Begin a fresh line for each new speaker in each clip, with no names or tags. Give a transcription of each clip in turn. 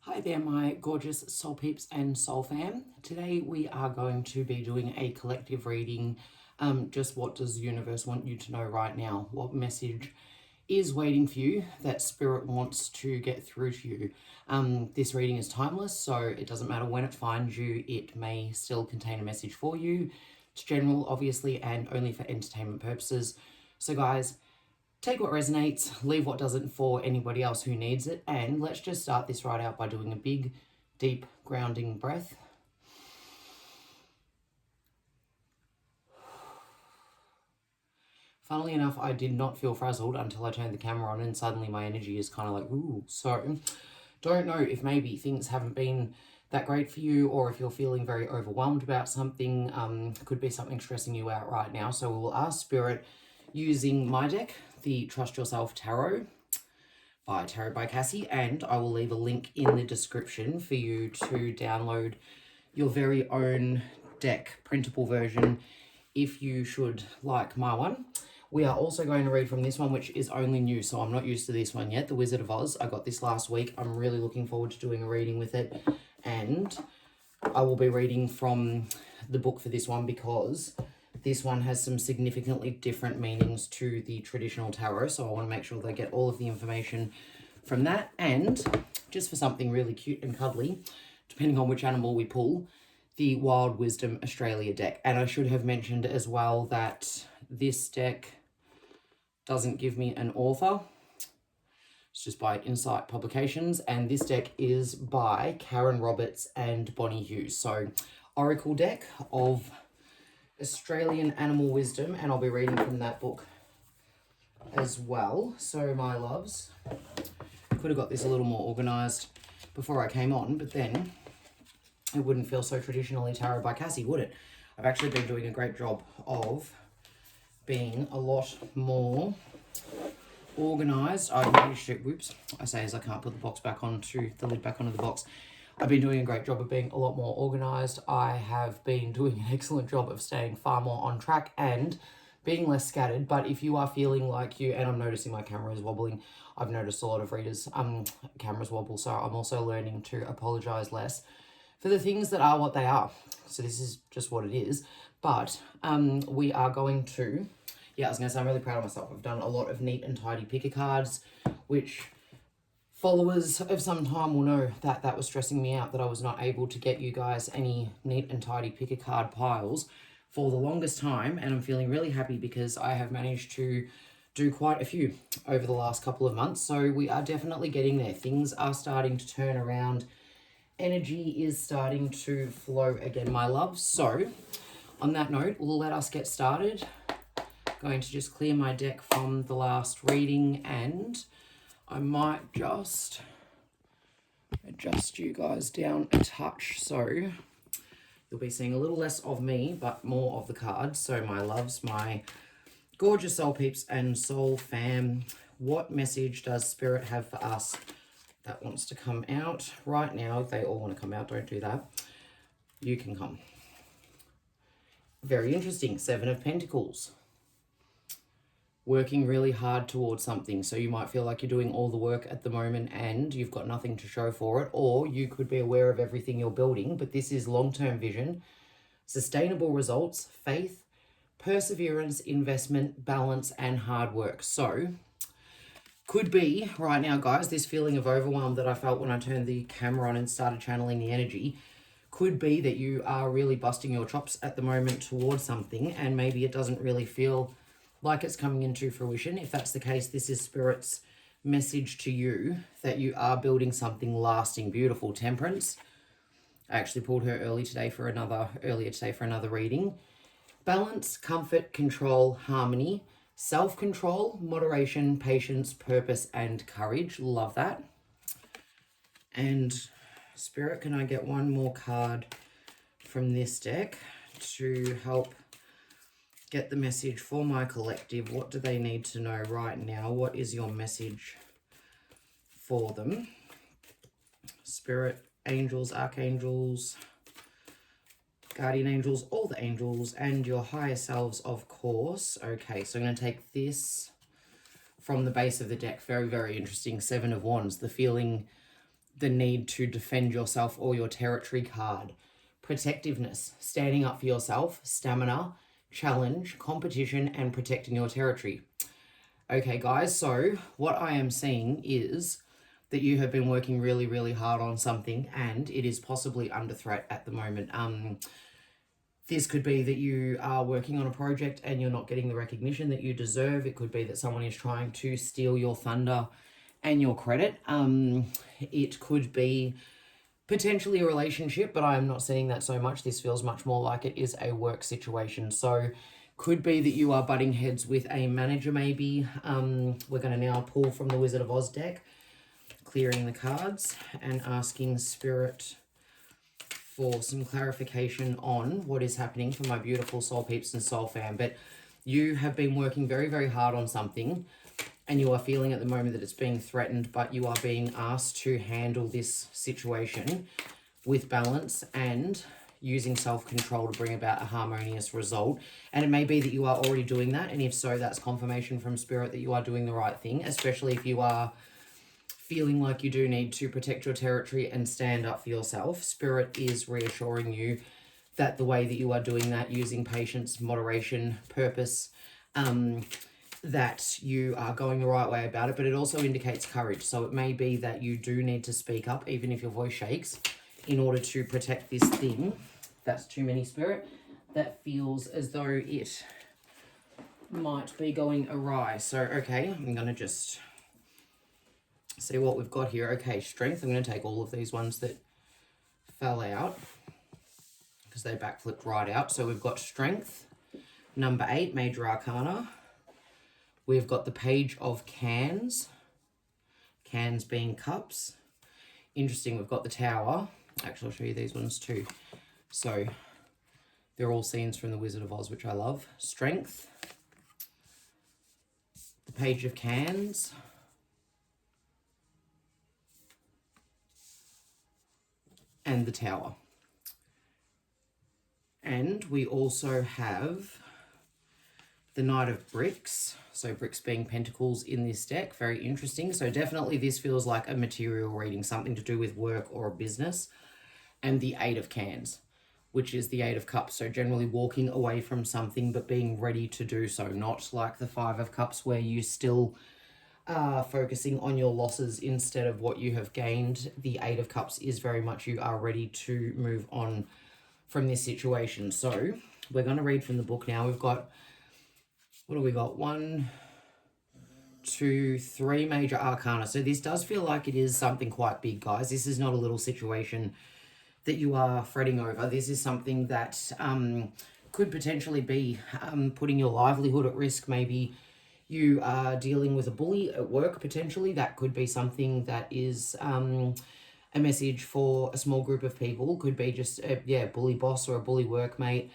Hi there, my gorgeous soul peeps and soul fam. Today we are going to be doing a collective reading. Just what does the universe want you to know right now? What message is waiting for you that spirit wants to get through to you? This reading is timeless, so it doesn't matter when it finds you, it may still contain a message for you. It's general, obviously, and only for entertainment purposes. So guys, take what resonates, leave what doesn't for anybody else who needs it, and let's just start this right out by doing a big, deep, grounding breath. Funnily enough, I did not feel frazzled until I turned the camera on, and suddenly my energy is kind of like, ooh. So, don't know if maybe things haven't been that great for you, or if you're feeling very overwhelmed about something. Could be something stressing you out right now. So we will ask Spirit using my deck, the Trust Yourself Tarot by Cassy, and I will leave a link in the description for you to download your very own deck printable version if you should like my one. We are also going to read from this one, which is only new, so I'm not used to this one yet, The Wizard of Oz. I got this last week. I'm really looking forward to doing a reading with it, and I will be reading from the book for this one because this one has some significantly different meanings to the traditional tarot, so I want to make sure they get all of the information from that. And just for something really cute and cuddly, depending on which animal we pull, the Wild Wisdom Australia deck. And I should have mentioned as well that this deck doesn't give me an author. It's just by Insight Publications, and this deck is by Karen Roberts and Bonnie Hughes. So, Oracle deck of Australian Animal Wisdom, and I'll be reading from that book as well. So, my loves, could have got this a little more organised before I came on, but then it wouldn't feel so traditionally tarot by Cassy, would it? I've actually been doing a great job of being a lot more organised. I've managed to, whoops, I say as I can't put the box back onto, the lid back onto the box. I've been doing a great job of being a lot more organised. I have been doing an excellent job of staying far more on track and being less scattered. But if you are feeling like you, and I'm noticing my camera is wobbling, I've noticed a lot of readers, cameras wobble, so I'm also learning to apologise less for the things that are what they are. So this is just what it is. But we are going to, I was going to say I'm really proud of myself. I've done a lot of neat and tidy picker cards, which followers of some time will know that that was stressing me out, that I was not able to get you guys any neat and tidy picker card piles for the longest time. And I'm feeling really happy because I have managed to do quite a few over the last couple of months. So we are definitely getting there. Things are starting to turn around. Energy is starting to flow again, my love. So on that note, let us get started. Going to just clear my deck from the last reading, and I might just adjust you guys down a touch so you'll be seeing a little less of me but more of the cards. So my loves, my gorgeous soul peeps and soul fam, what message does Spirit have for us that wants to come out right now? If they all want to come out, don't do that. You can come. Very interesting. Seven of Pentacles. Working really hard towards something. So you might feel like you're doing all the work at the moment and you've got nothing to show for it, or you could be aware of everything you're building, but this is long-term vision, sustainable results, faith, perseverance, investment, balance, and hard work. So could be right now, guys, this feeling of overwhelm that I felt when I turned the camera on and started channeling the energy could be that you are really busting your chops at the moment towards something, and maybe it doesn't really feel like it's coming into fruition. If that's the case, this is Spirit's message to you that you are building something lasting, beautiful. Temperance. I actually pulled her earlier today for another reading. Balance, comfort, control, harmony, self-control, moderation, patience, purpose, and courage. Love that. And Spirit, can I get one more card from this deck to help get the message for my collective? What do they need to know right now? What is your message for them? Spirit, angels, archangels, guardian angels, all the angels, and your higher selves, of course. Okay, so I'm going to take this from the base of the deck. Very, very interesting. Seven of Wands. The feeling the need to defend yourself or your territory card. Protectiveness, standing up for yourself, stamina, challenge, competition, and protecting your territory. Okay, guys, so what I am seeing is that you have been working really, really hard on something and it is possibly under threat at the moment. This could be that you are working on a project and you're not getting the recognition that you deserve. It could be that someone is trying to steal your thunder and your credit. It could be potentially a relationship, but I am not seeing that so much. This feels much more like it is a work situation. So could be that you are butting heads with a manager maybe. We're going to now pull from the Wizard of Oz deck, clearing the cards and asking Spirit for some clarification on what is happening for my beautiful soul peeps and soul fam. But you have been working very, very hard on something and you are feeling at the moment that it's being threatened, but you are being asked to handle this situation with balance and using self-control to bring about a harmonious result. And it may be that you are already doing that, and if so, that's confirmation from Spirit that you are doing the right thing, especially if you are feeling like you do need to protect your territory and stand up for yourself. Spirit is reassuring you that the way that you are doing that, using patience, moderation, purpose, that you are going the right way about it, but it also indicates courage. So it may be that you do need to speak up, even if your voice shakes, in order to protect this thing. That's too many, Spirit. That feels as though it might be going awry. So, okay, I'm going to just see what we've got here. Okay, strength. I'm going to take all of these ones that fell out because they backflipped right out. So we've got strength. Number 8, Major Arcana. We've got the Page of Cans. Cans being cups. Interesting, we've got the Tower. Actually, I'll show you these ones too. So they're all scenes from the Wizard of Oz, which I love. Strength. The Page of Cans. And the Tower. And we also have the Knight of Bricks. So bricks being pentacles in this deck. Very interesting. So definitely this feels like a material reading, something to do with work or a business. And the 8 of Cans, which is the 8 of Cups. So generally walking away from something but being ready to do so. Not like the 5 of Cups where you still are focusing on your losses instead of what you have gained. The 8 of Cups is very much you are ready to move on from this situation. So we're going to read from the book now. We've got, what do we got? 1, 2, 3 major arcana. So this does feel like it is something quite big, guys. This is not a little situation that you are fretting over. This is something that could potentially be putting your livelihood at risk. Maybe you are dealing with a bully at work, potentially. That could be something that is a message for a small group of people. Could be just a bully boss or a bully workmate.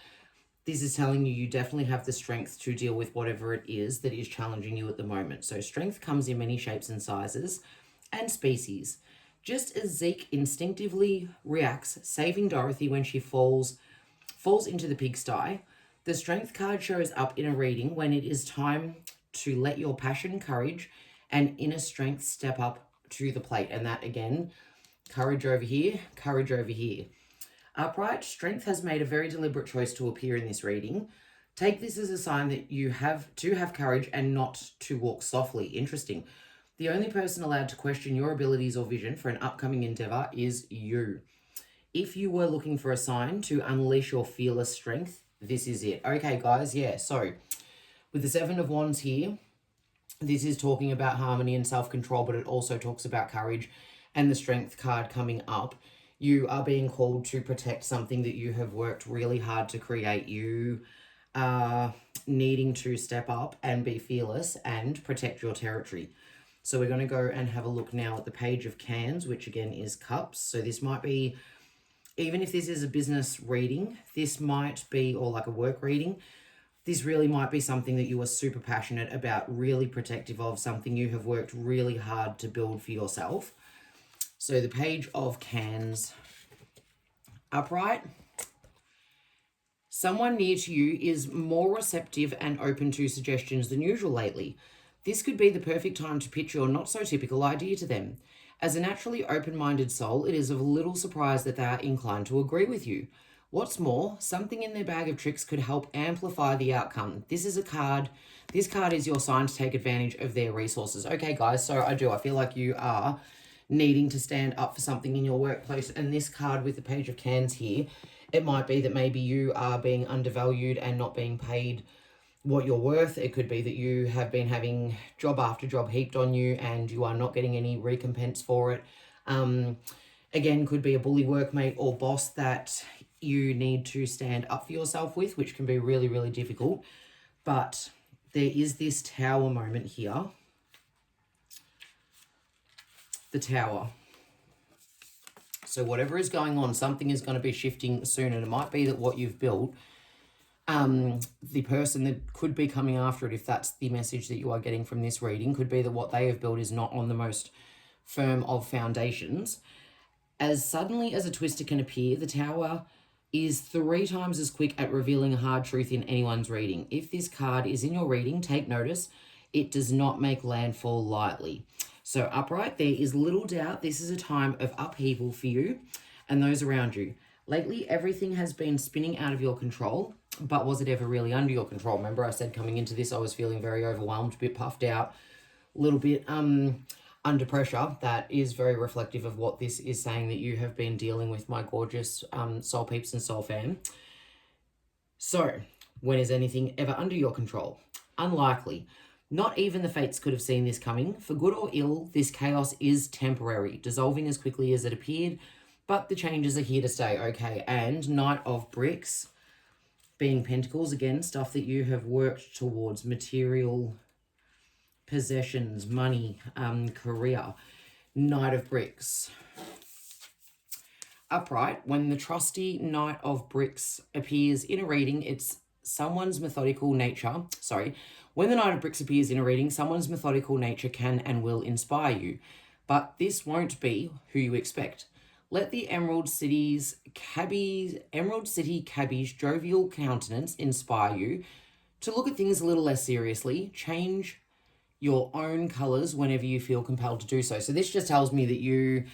This is telling you you definitely have the strength to deal with whatever it is that is challenging you at the moment. So strength comes in many shapes and sizes and species. Just as Zeke instinctively reacts, saving Dorothy when she falls into the pigsty, the strength card shows up in a reading when it is time to let your passion, courage, and inner strength step up to the plate. And that again, courage over here, courage over here. Upright, strength has made a very deliberate choice to appear in this reading. Take this as a sign that you have to have courage and not to walk softly. Interesting. The only person allowed to question your abilities or vision for an upcoming endeavor is you. If you were looking for a sign to unleash your fearless strength, this is it. Okay, guys, yeah, so with the 7 of Wands here, this is talking about harmony and self-control, but it also talks about courage, and the strength card coming up. You are being called to protect something that you have worked really hard to create. You are needing to step up and be fearless and protect your territory. So we're going to go and have a look now at the Page of Cans, which again is cups. So this might be, even if this is a business reading, this might be, or like a work reading, this really might be something that you are super passionate about, really protective of, something you have worked really hard to build for yourself. So the Page of Cans, upright. Someone near to you is more receptive and open to suggestions than usual lately. This could be the perfect time to pitch your not so typical idea to them. As a naturally open-minded soul, it is of little surprise that they are inclined to agree with you. What's more, something in their bag of tricks could help amplify the outcome. This card is your sign to take advantage of their resources. Okay, guys, so I feel like you are needing to stand up for something in your workplace. And this card with the Page of Cans here, it might be that maybe you are being undervalued and not being paid what you're worth. It could be that you have been having job after job heaped on you and you are not getting any recompense for it. Again, could be a bully workmate or boss that you need to stand up for yourself with, which can be really, really difficult. But there is this Tower moment here. The Tower. So whatever is going on, something is going to be shifting soon. And it might be that what you've built, the person that could be coming after it, if that's the message that you are getting from this reading, could be that what they have built is not on the most firm of foundations. As suddenly as a twister can appear, the Tower is 3 times as quick at revealing a hard truth in anyone's reading. If this card is in your reading, take notice. It does not make landfall lightly. So upright, there is little doubt this is a time of upheaval for you and those around you. Lately, everything has been spinning out of your control, but was it ever really under your control? Remember I said coming into this, I was feeling very overwhelmed, a bit puffed out, a little bit under pressure. That is very reflective of what this is saying that you have been dealing with, my gorgeous soul peeps and soul fam. So, when is anything ever under your control? Unlikely. Not even the fates could have seen this coming. For good or ill, this chaos is temporary, dissolving as quickly as it appeared, but the changes are here to stay, okay? And Knight of Bricks, being Pentacles, again, stuff that you have worked towards, material possessions, money, career. Knight of Bricks. Upright, when the trusty Knight of Bricks appears in a reading, it's someone's methodical nature. When the Knight of Bricks appears in a reading, someone's methodical nature can and will inspire you. But this won't be who you expect. Let the Emerald City cabbie's jovial countenance inspire you to look at things a little less seriously. Change your own colours whenever you feel compelled to do so. So this just tells me that you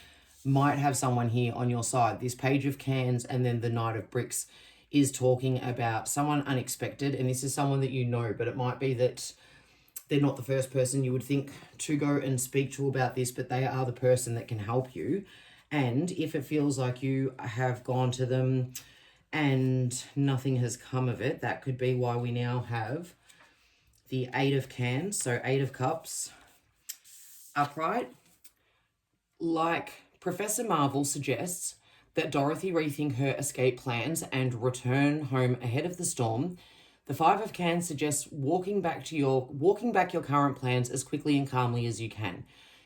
might have someone here on your side. This Page of Cans and then the Knight of Bricks is talking about someone unexpected, and this is someone that you know, but it might be that they're not the first person you would think to go and speak to about this, but they are the person that can help you. And if it feels like you have gone to them and nothing has come of it, that could be why we now have the 8 of Cans, so 8 of Cups, upright. Like Professor Marvel suggests that Dorothy rethink her escape plans and return home ahead of the storm, the 5 of Cans suggests walking back your current plans as quickly and calmly as you can.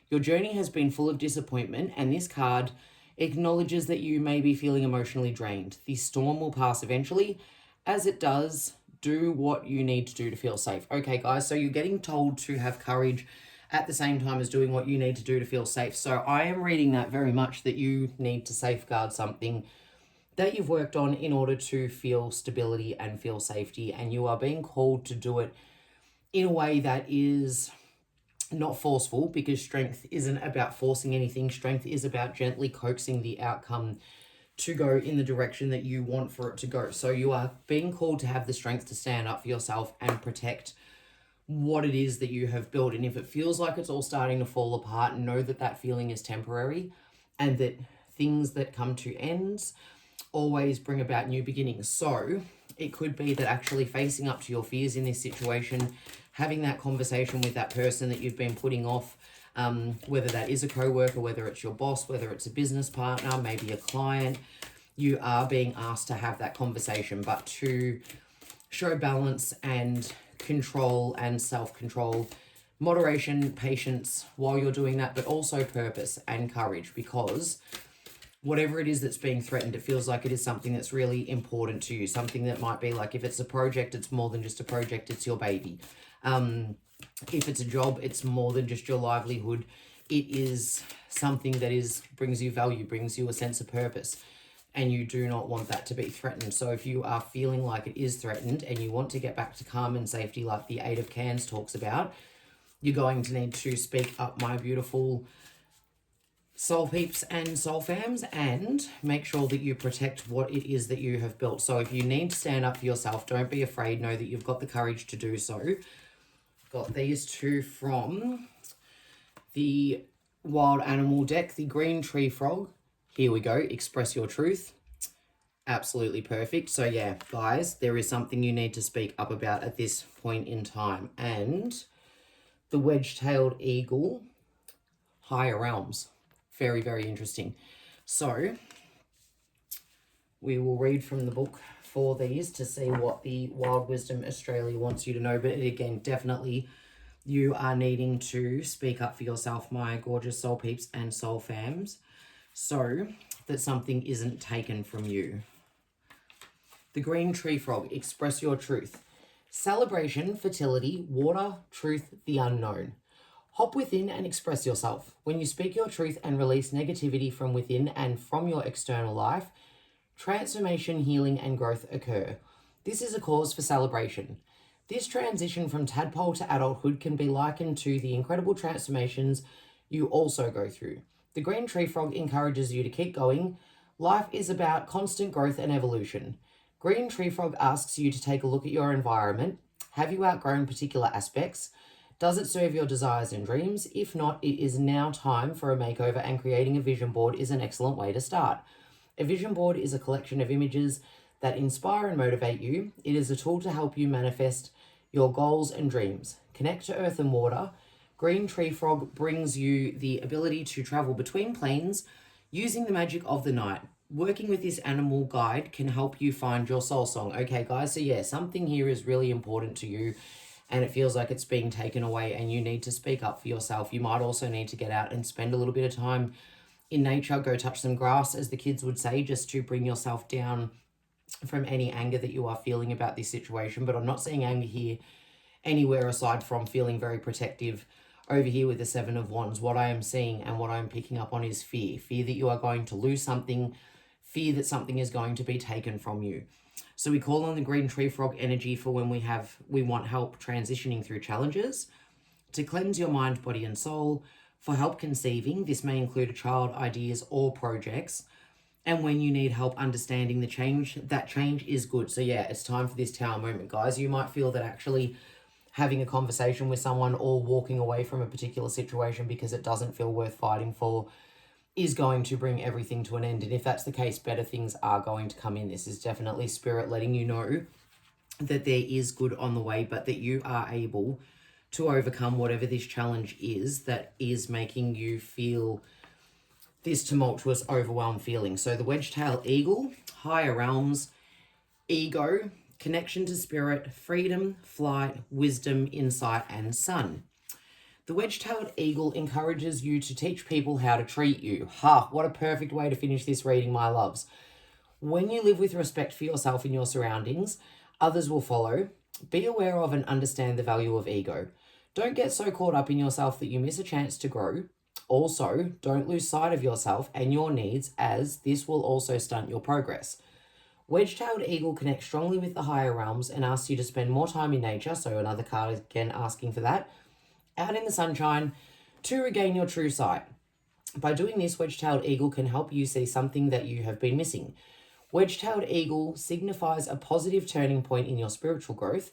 Your journey has been full of disappointment, and this card acknowledges that you may be feeling emotionally drained. The storm will pass eventually. As it does, do what you need to do to feel safe. Okay, guys, so you're getting told to have courage at the same time as doing what you need to do to feel safe. So I am reading that very much that you need to safeguard something that you've worked on in order to feel stability and feel safety, and you are being called to do it in a way that is not forceful, because strength isn't about forcing anything. Strength is about gently coaxing the outcome to go in the direction that you want for it to go. So you are being called to have the strength to stand up for yourself and protect what it is that you have built. And if it feels like it's all starting to fall apart, know that that feeling is temporary, and that things that come to ends always bring about new beginnings. So it could be that actually facing up to your fears in this situation, having that conversation with that person that you've been putting off, whether that is a co-worker, whether it's your boss, whether it's a business partner, maybe a client, you are being asked to have that conversation, but to show balance and control and self-control, moderation, patience while you're doing that, but also purpose and courage, because whatever it is that's being threatened, it feels like it is something that's really important to you. Something that might be like, if it's a project, it's more than just a project, it's your baby. If it's a job, it's more than just your livelihood. It is something that brings you value, brings you a sense of purpose, and you do not want that to be threatened. So if you are feeling like it is threatened and you want to get back to calm and safety like the 8 of Cans talks about, you're going to need to speak up, my beautiful soul peeps and soul fams, and make sure that you protect what it is that you have built. So if you need to stand up for yourself, don't be afraid. Know that you've got the courage to do so. Got these two from the wild animal deck, the green tree frog. Here we go. Express your truth. Absolutely perfect. So yeah, guys, there is something you need to speak up about at this point in time. And the wedge-tailed eagle, higher realms. Very, very interesting. So we will read from the book for these to see what the Wild Wisdom Australia wants you to know. But again, definitely you are needing to speak up for yourself, my gorgeous soul peeps and soul fams, so that something isn't taken from you. The green tree frog, express your truth. Celebration, fertility, water, truth, the unknown. Hop within and express yourself. When you speak your truth and release negativity from within and from your external life, transformation, healing, and growth occur. This is a cause for celebration. This transition from tadpole to adulthood can be likened to the incredible transformations you also go through. The green tree frog encourages you to keep going. Life is about constant growth and evolution. Green tree frog asks you to take a look at your environment. Have you outgrown particular aspects? Does it serve your desires and dreams? If not, it is now time for a makeover, and creating a vision board is an excellent way to start. A vision board is a collection of images that inspire and motivate you. It is a tool to help you manifest your goals and dreams. Connect to earth and water. Green tree frog brings you the ability to travel between planes using the magic of the night. Working with this animal guide can help you find your soul song. Okay, guys, so yeah, something here is really important to you and it feels like it's being taken away and you need to speak up for yourself. You might also need to get out and spend a little bit of time in nature, go touch some grass, as the kids would say, just to bring yourself down from any anger that you are feeling about this situation. But I'm not seeing anger here anywhere aside from feeling very protective over here with the Seven of Wands. What I am seeing and what I'm picking up on is fear. Fear that you are going to lose something, fear that something is going to be taken from you. So we call on the green tree frog energy for when we want help transitioning through challenges, to cleanse your mind, body, and soul. For help conceiving, this may include a child, ideas, or projects. And when you need help understanding the change, that change is good. So yeah, it's time for this tower moment, guys. You might feel that actually having a conversation with someone or walking away from a particular situation because it doesn't feel worth fighting for is going to bring everything to an end. And if that's the case, better things are going to come in. This is definitely spirit letting you know that there is good on the way, but that you are able to overcome whatever this challenge is that is making you feel this tumultuous, overwhelmed feeling. So the wedge-tailed eagle, higher realms, ego, connection to spirit, freedom, flight, wisdom, insight, and sun. The wedge-tailed eagle encourages you to teach people how to treat you. Ha, what a perfect way to finish this reading, my loves. When you live with respect for yourself and your surroundings, others will follow. Be aware of and understand the value of ego. Don't get so caught up in yourself that you miss a chance to grow. Also, don't lose sight of yourself and your needs, as this will also stunt your progress. Wedge-tailed eagle connects strongly with the higher realms and asks you to spend more time in nature, so another card again asking for that, out in the sunshine, to regain your true sight. By doing this, wedge-tailed eagle can help you see something that you have been missing. Wedge-tailed eagle signifies a positive turning point in your spiritual growth.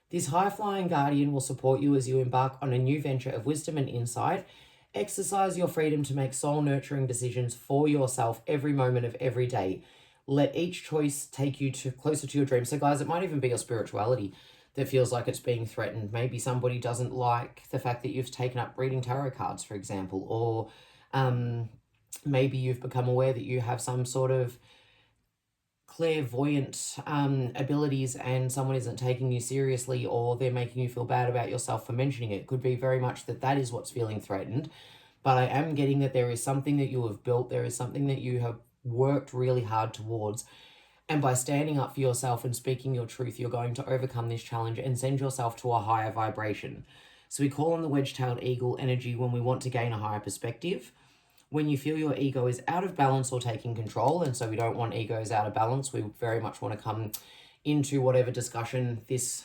This high-flying guardian will support you as you embark on a new venture of wisdom and insight. Exercise your freedom to make soul-nurturing decisions for yourself every moment of every day. Let each choice take you closer to your dreams. So guys, it might even be your spirituality that feels like it's being threatened. Maybe somebody doesn't like the fact that you've taken up reading tarot cards, for example, or maybe you've become aware that you have some sort of clairvoyant abilities and someone isn't taking you seriously, or they're making you feel bad about yourself for mentioning it. It could be very much that is what's feeling threatened. But I am getting that there is something that you have built, there is something that you have worked really hard towards. And by standing up for yourself and speaking your truth, you're going to overcome this challenge and send yourself to a higher vibration. So we call on the wedge-tailed eagle energy when we want to gain a higher perspective. When you feel your ego is out of balance or taking control, and so we don't want egos out of balance, we very much want to come into whatever discussion this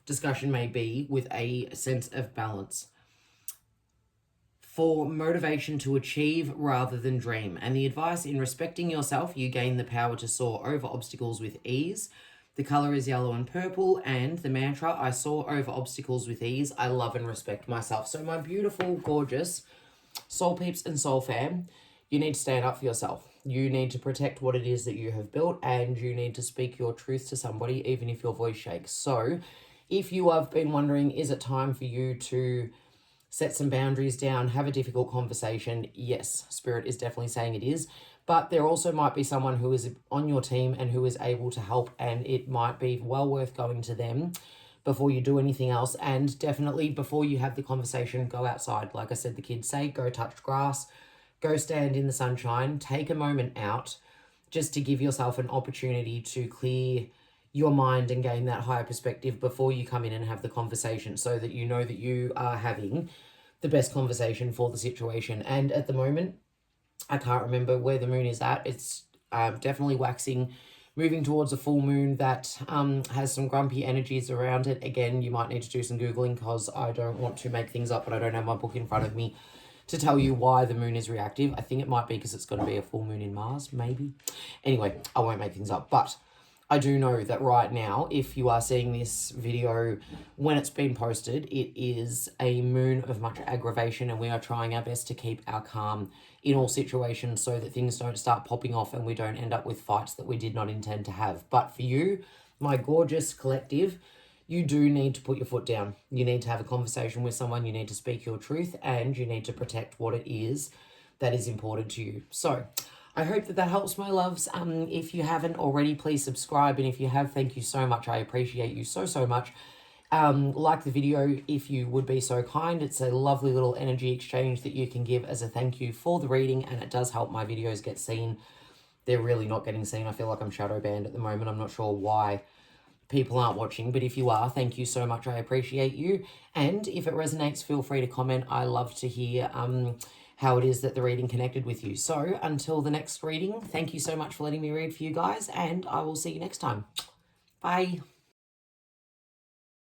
discussion may be with a sense of balance. for motivation to achieve rather than dream. And the advice: in respecting yourself, you gain the power to soar over obstacles with ease. The color is yellow and purple, and the mantra: I soar over obstacles with ease. I love and respect myself. So my beautiful, gorgeous soul peeps and soul fam, you need to stand up for yourself. You need to protect what it is that you have built, and you need to speak your truth to somebody, even if your voice shakes. So if you have been wondering, is it time for you to set some boundaries down, have a difficult conversation? Yes, Spirit is definitely saying it is. But there also might be someone who is on your team and who is able to help, and it might be well worth going to them before you do anything else. And definitely before you have the conversation, go outside. Like I said, the kids say, go touch grass, go stand in the sunshine, take a moment out just to give yourself an opportunity to clear your mind and gain that higher perspective before you come in and have the conversation, so that you know that you are having the best conversation for the situation. And at the moment, I can't remember where the moon is at. It's definitely waxing, moving towards a full moon that has some grumpy energies around it. Again, you might need to do some Googling, because I don't want to make things up, but I don't have my book in front of me to tell you why the moon is reactive. I think it might be because it's going to be a full moon in Mars, maybe. Anyway, I won't make things up, but I do know that right now, if you are seeing this video when it's been posted, it is a moon of much aggravation, and we are trying our best to keep our calm in all situations so that things don't start popping off and we don't end up with fights that we did not intend to have. But for you, my gorgeous collective, you do need to put your foot down. You need to have a conversation with someone. You need to speak your truth, and you need to protect what it is that is important to you. So I hope that helps, my loves. If you haven't already, please subscribe. And if you have, thank you so much. I appreciate you so, so much. Like the video if you would be so kind. It's a lovely little energy exchange that you can give as a thank you for the reading, and it does help my videos get seen. They're really not getting seen. I feel like I'm shadow banned at the moment. I'm not sure why people aren't watching, but if you are, thank you so much. I appreciate you. And if it resonates, feel free to comment. I love to hear how it is that the reading connected with you. So until the next reading, thank you so much for letting me read for you guys, and I will see you next time. Bye.